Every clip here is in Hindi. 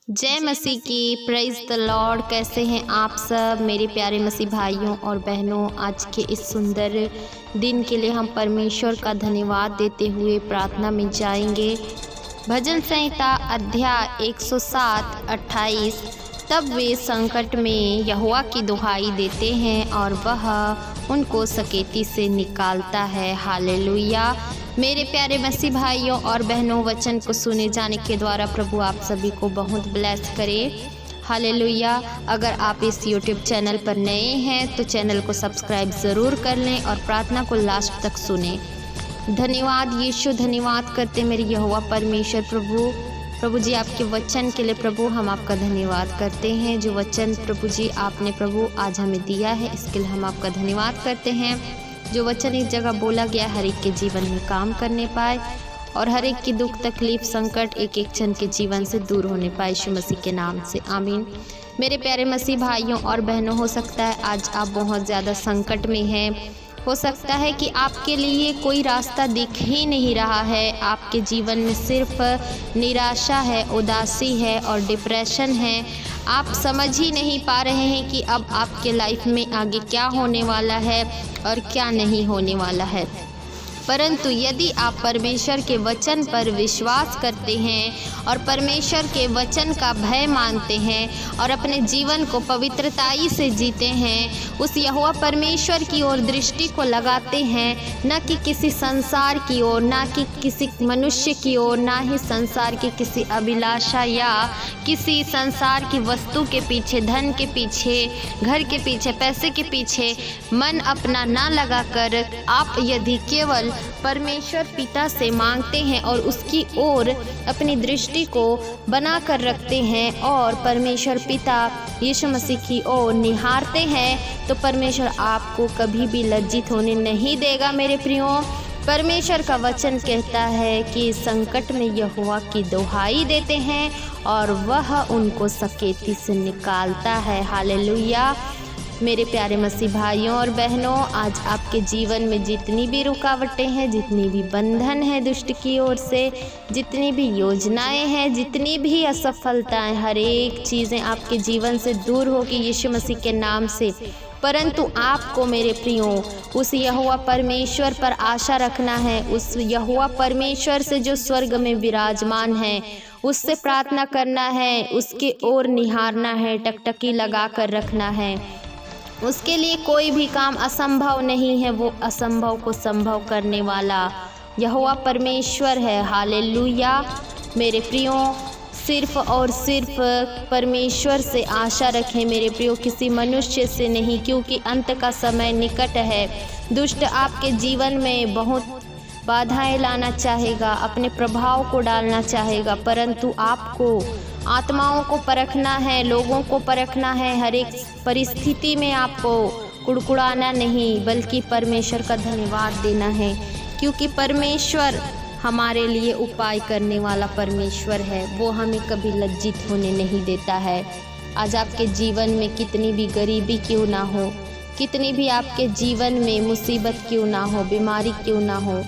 जय मसीह की, प्रेज द लॉर्ड। कैसे हैं आप सब मेरे प्यारे मसीह भाइयों और बहनों। आज के इस सुंदर दिन के लिए हम परमेश्वर का धन्यवाद देते हुए प्रार्थना में जाएंगे। भजन संहिता अध्याय 107-28। तब वे संकट में यहोवा की दुहाई देते हैं और वह उनको सकेती से निकालता है। हालेलुया। मेरे प्यारे मसीह भाइयों और बहनों, वचन को सुने जाने के द्वारा प्रभु आप सभी को बहुत ब्लेस करे। हालेलुया। अगर आप इस YouTube चैनल पर नए हैं तो चैनल को सब्सक्राइब ज़रूर कर लें और प्रार्थना को लास्ट तक सुने। धन्यवाद यीशु, धन्यवाद करते मेरे यहोवा परमेश्वर प्रभु जी, आपके वचन के लिए प्रभु हम आपका धन्यवाद करते हैं। जो वचन प्रभु जी आपने प्रभु आज हमें दिया है, इसके लिए हम आपका धन्यवाद करते हैं। जो वचन इस जगह बोला गया हर एक के जीवन में काम करने पाए और हर एक की दुख तकलीफ संकट एक एक क्षण के जीवन से दूर होने पाए, यीशु मसीह के नाम से आमीन। मेरे प्यारे मसीह भाइयों और बहनों, हो सकता है आज आप बहुत ज़्यादा संकट में हैं। हो सकता है कि आपके लिए कोई रास्ता दिख ही नहीं रहा है। आपके जीवन में सिर्फ निराशा है, उदासी है और डिप्रेशन है। आप समझ ही नहीं पा रहे हैं कि अब आपके लाइफ में आगे क्या होने वाला है और क्या नहीं होने वाला है। परंतु यदि आप परमेश्वर के वचन पर विश्वास करते हैं और परमेश्वर के वचन का भय मानते हैं और अपने जीवन को पवित्रताई से जीते हैं, उस यहोवा परमेश्वर की ओर दृष्टि को लगाते हैं, न कि किसी संसार की ओर, ना कि किसी मनुष्य की ओर, ना ही संसार की किसी अभिलाषा या किसी संसार की वस्तु के पीछे, धन के पीछे, घर के पीछे, पैसे के पीछे मन अपना ना लगाकर आप यदि केवल परमेश्वर पिता से मांगते हैं और उसकी ओर अपनी दृष्टि को बना कर रखते हैं और परमेश्वर पिता यीशु मसीह की ओर निहारते हैं, तो परमेश्वर आपको कभी भी लज्जित होने नहीं देगा। मेरे प्रियो, परमेश्वर का वचन कहता है कि संकट में यहोवा की दुहाई देते हैं और वह उनको सकेती से निकालता है। हालेलुया। मेरे प्यारे मसीह भाइयों और बहनों, आज आपके जीवन में जितनी भी रुकावटें हैं, जितनी भी बंधन है दुष्ट की ओर से, जितनी भी योजनाएं हैं, जितनी भी असफलताएं, हर एक चीज़ें आपके जीवन से दूर होगी यीशु मसीह के नाम से। परंतु आपको मेरे प्रियो उस यहोवा परमेश्वर पर आशा रखना है। उस यहोवा परमेश्वर से जो स्वर्ग में विराजमान है, उससे प्रार्थना करना है, उसके ओर निहारना है, टकटकी लगा कर रखना है। उसके लिए कोई भी काम असंभव नहीं है। वो असंभव को संभव करने वाला यहोवा परमेश्वर है। हालेलुया। मेरे प्रियो, सिर्फ और सिर्फ परमेश्वर से आशा रखें मेरे प्रियो, किसी मनुष्य से नहीं, क्योंकि अंत का समय निकट है। दुष्ट आपके जीवन में बहुत बाधाएं लाना चाहेगा, अपने प्रभाव को डालना चाहेगा, परंतु आपको आत्माओं को परखना है, लोगों को परखना है। हर एक परिस्थिति में आपको कुड़कुड़ाना नहीं, बल्कि परमेश्वर का धन्यवाद देना है, क्योंकि परमेश्वर हमारे लिए उपाय करने वाला परमेश्वर है। वो हमें कभी लज्जित होने नहीं देता है। आज आपके जीवन में कितनी भी गरीबी क्यों ना हो, कितनी भी आपके जीवन में मुसीबत क्यों ना हो, बीमारी क्यों ना हो,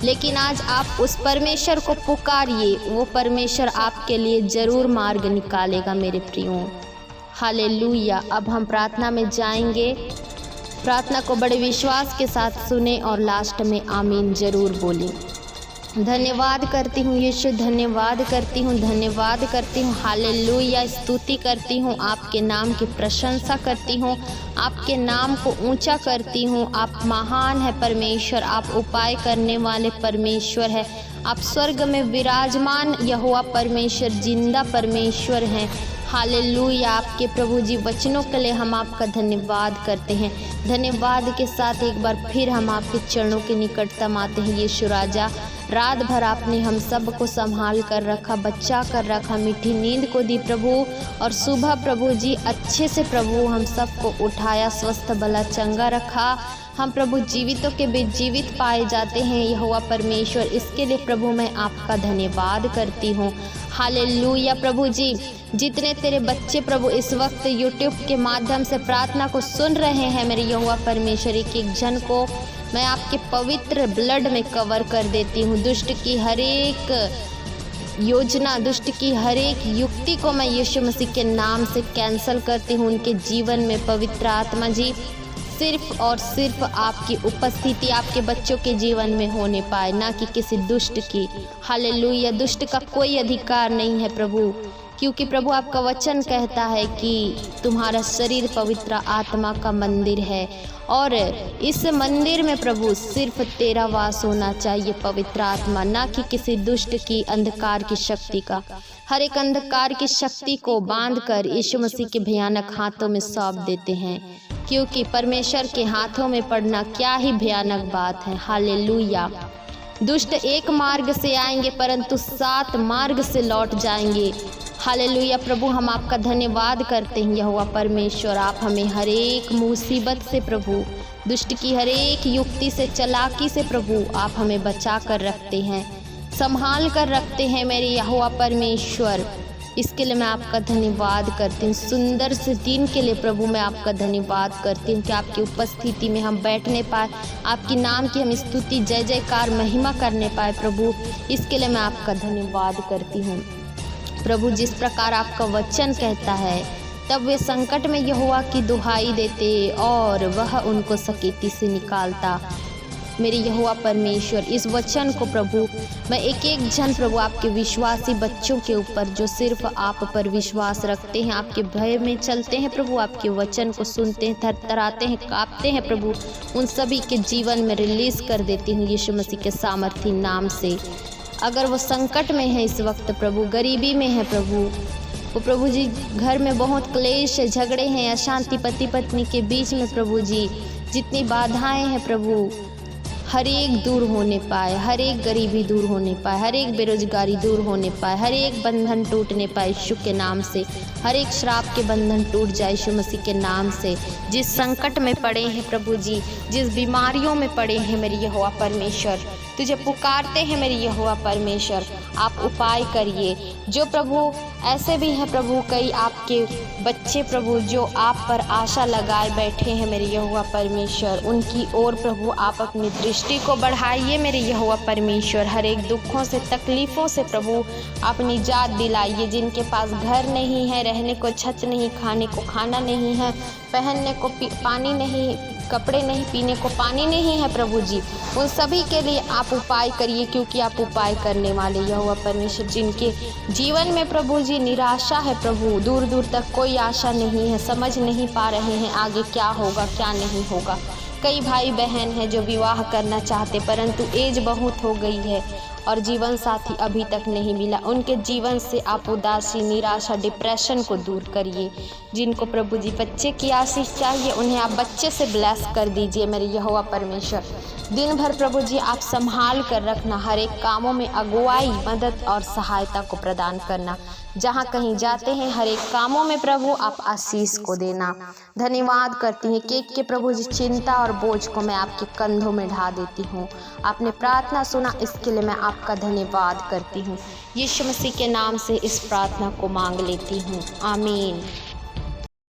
लेकिन आज आप उस परमेश्वर को पुकारिए, वो परमेश्वर आपके लिए ज़रूर मार्ग निकालेगा मेरे प्रियो। हालेलुया। अब हम प्रार्थना में जाएंगे। प्रार्थना को बड़े विश्वास के साथ सुने और लास्ट में आमीन ज़रूर बोलें। धन्यवाद करती हूँ यीशु, धन्यवाद करती हूँ, धन्यवाद करती हूँ। हालेलुया। स्तुति करती हूँ, आपके नाम की प्रशंसा करती हूँ, आपके नाम को ऊंचा करती हूँ। आप महान है परमेश्वर, आप उपाय करने वाले परमेश्वर है। आप स्वर्ग में विराजमान यहोवा परमेश्वर, जिंदा परमेश्वर हैं। हालेलुया। आपके प्रभु जी वचनों के लिए हम आपका धन्यवाद करते हैं। धन्यवाद के साथ एक बार फिर हम आपके चरणों के निकटतम आते हैं यीशु राजा। रात भर आपने हम सब को संभाल कर रखा, बचा कर रखा, मीठी नींद को दी प्रभु, और सुबह प्रभु जी अच्छे से प्रभु हम सबको उठाया, स्वस्थ भला चंगा रखा। हम प्रभु जीवितों के बीच जीवित पाए जाते हैं यहोवा परमेश्वर। इसके लिए प्रभु मैं आपका धन्यवाद करती हूँ। हालेलुया। प्रभु जी, जितने तेरे बच्चे प्रभु इस वक्त YouTube के माध्यम से प्रार्थना को सुन रहे हैं, मेरे यहोवा परमेश्वर, एक एक जन को मैं आपके पवित्र ब्लड में कवर कर देती हूँ। दुष्ट की हर एक योजना, दुष्ट की हर एक युक्ति को मैं यीशु मसीह के नाम से कैंसल करती हूँ। उनके जीवन में पवित्र आत्मा जी सिर्फ और सिर्फ आपकी उपस्थिति आपके बच्चों के जीवन में होने पाए, ना कि किसी दुष्ट की। हालेलुया। दुष्ट का कोई अधिकार नहीं है प्रभु, क्योंकि प्रभु आपका वचन कहता है कि तुम्हारा शरीर पवित्र आत्मा का मंदिर है और इस मंदिर में प्रभु सिर्फ तेरा वास होना चाहिए, पवित्र आत्मा, ना कि किसी दुष्ट की अंधकार की शक्ति का। हर एक अंधकार की शक्ति को बांधकर यीशु मसीह के भयानक हाथों में सौंप देते हैं, क्योंकि परमेश्वर के हाथों में पड़ना क्या ही भयानक बात है। हालेलुया। दुष्ट एक मार्ग से आएंगे परंतु 7 मार्ग से लौट जाएंगे। हालेलुया। प्रभु हम आपका धन्यवाद करते हैं यहोवा परमेश्वर, आप हमें हर एक मुसीबत से प्रभु, दुष्ट की हर एक युक्ति से, चालाकी से प्रभु आप हमें बचा कर रखते हैं, संभाल कर रखते हैं मेरे यहोवा परमेश्वर। इसके लिए मैं आपका धन्यवाद करती हूँ। सुंदर से दिन के लिए प्रभु मैं आपका धन्यवाद करती हूँ कि आपकी उपस्थिति में हम बैठने पाए, आपकी नाम की हम स्तुति जय जयकार महिमा करने पाए प्रभु। इसके लिए मैं आपका धन्यवाद करती हूँ प्रभु। जिस प्रकार आपका वचन कहता है, तब वे संकट में यहोवा की दुहाई देते और वह उनको सकेती से निकालता। मेरे यहोवा परमेश्वर, इस वचन को प्रभु मैं एक एक जन प्रभु आपके विश्वासी बच्चों के ऊपर जो सिर्फ आप पर विश्वास रखते हैं, आपके भय में चलते हैं प्रभु, आपके वचन को सुनते हैं, थरथराते हैं, कांपते हैं प्रभु, उन सभी के जीवन में रिलीज कर देती हूँ यीशु मसीह के सामर्थी नाम से। अगर वो संकट में है इस वक्त प्रभु, गरीबी में है प्रभु, वो प्रभु जी घर में बहुत क्लेश है, झगड़े हैं, अशांति पति पत्नी के बीच में प्रभु जी जितनी बाधाएं हैं प्रभु, हर एक दूर होने पाए, हर एक गरीबी दूर होने पाए, हर एक बेरोजगारी दूर होने पाए, हर एक बंधन टूटने पाए यीशु के नाम से, हर एक श्राप के बंधन टूट जाए यीशु मसीह के नाम से। जिस संकट में पड़े हैं प्रभु जी, जिस बीमारियों में पड़े हैं मेरे यहोवा परमेश्वर, तुझे पुकारते हैं मेरे यहोवा परमेश्वर, आप उपाय करिए। जो प्रभु ऐसे भी हैं प्रभु, कई आपके बच्चे प्रभु जो आप पर आशा लगाए बैठे हैं मेरे यहोवा परमेश्वर, उनकी ओर प्रभु आप अपनी दृष्टि को बढ़ाइए मेरे यहोवा परमेश्वर। हर एक दुखों से, तकलीफ़ों से प्रभु आप निजात दिलाइए। जिनके पास घर नहीं है, रहने को छत नहीं, खाने को खाना नहीं है, पहनने को पानी नहीं, कपड़े नहीं, पीने को पानी नहीं है प्रभु जी, उन सभी के लिए आप उपाय करिए, क्योंकि आप उपाय करने वाले यहोवा परमेश्वर। जिनके जीवन में प्रभु जी निराशा है प्रभु, दूर दूर तक कोई आशा नहीं है, समझ नहीं पा रहे हैं आगे क्या होगा क्या नहीं होगा। कई भाई बहन हैं जो विवाह करना चाहते परंतु एज बहुत हो गई है और जीवन साथी अभी तक नहीं मिला। उनके जीवन से आप उदासी, निराशा, डिप्रेशन को दूर करिए। जिनको प्रभु जी बच्चे की आशीष चाहिए, उन्हें आप बच्चे से ब्लेस कर दीजिए मेरे यहोवा परमेश्वर। दिन भर प्रभु जी आप संभाल कर रखना, हर एक कामों में अगुवाई, मदद और सहायता को प्रदान करना। जहाँ कहीं जाते हैं हर एक कामों में प्रभु आप आशीष को देना। धन्यवाद करती हैं कि प्रभु जी चिंता और बोझ को मैं आपके कंधों में ढा देती हूँ। आपने प्रार्थना सुना, इसके लिए मैं आपका धन्यवाद करती हूँ। यीशु मसीह के नाम से इस प्रार्थना को मांग लेती हूँ, आमीन।